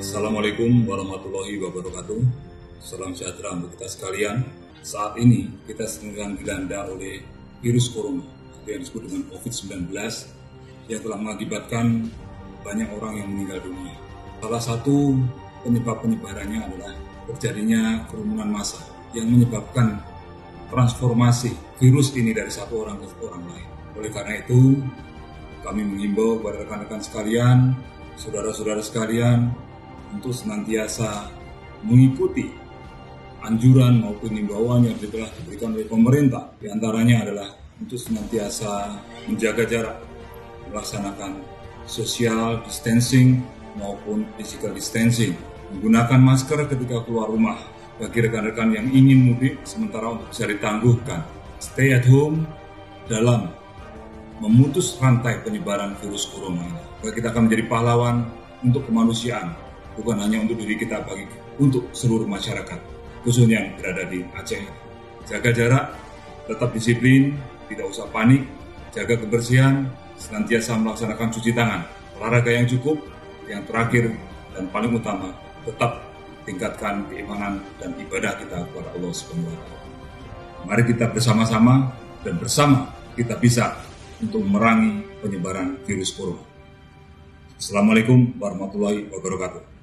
Assalamualaikum warahmatullahi wabarakatuh. Salam sejahtera untuk kita sekalian. Saat ini kita sedang dilanda oleh virus corona yang disebut dengan COVID-19 yang telah mengakibatkan banyak orang yang meninggal dunia. Salah satu penyebab penyebarannya adalah terjadinya kerumunan massa yang menyebabkan transformasi virus ini dari satu orang ke orang lain. Oleh karena itu, kami mengimbau kepada rekan-rekan sekalian, saudara-saudara sekalian, untuk senantiasa mengikuti anjuran maupun himbauan yang telah diberikan oleh pemerintah. Di antaranya adalah untuk senantiasa menjaga jarak, melaksanakan social distancing maupun physical distancing, menggunakan masker ketika keluar rumah. Bagi rekan-rekan yang ingin mudik, sementara untuk bisa ditangguhkan, stay at home dalam memutus rantai penyebaran virus corona ini. Kita akan menjadi pahlawan untuk kemanusiaan, bukan hanya untuk diri kita, bagi untuk seluruh masyarakat, khususnya yang berada di Aceh. Jaga jarak, tetap disiplin, tidak usah panik, jaga kebersihan, senantiasa melaksanakan cuci tangan, olahraga yang cukup, yang terakhir dan paling utama, tetap tingkatkan keimanan dan ibadah kita kepada Allah SWT. Mari kita bersama-sama dan bersama kita bisa untuk memerangi penyebaran virus corona. Assalamualaikum warahmatullahi wabarakatuh.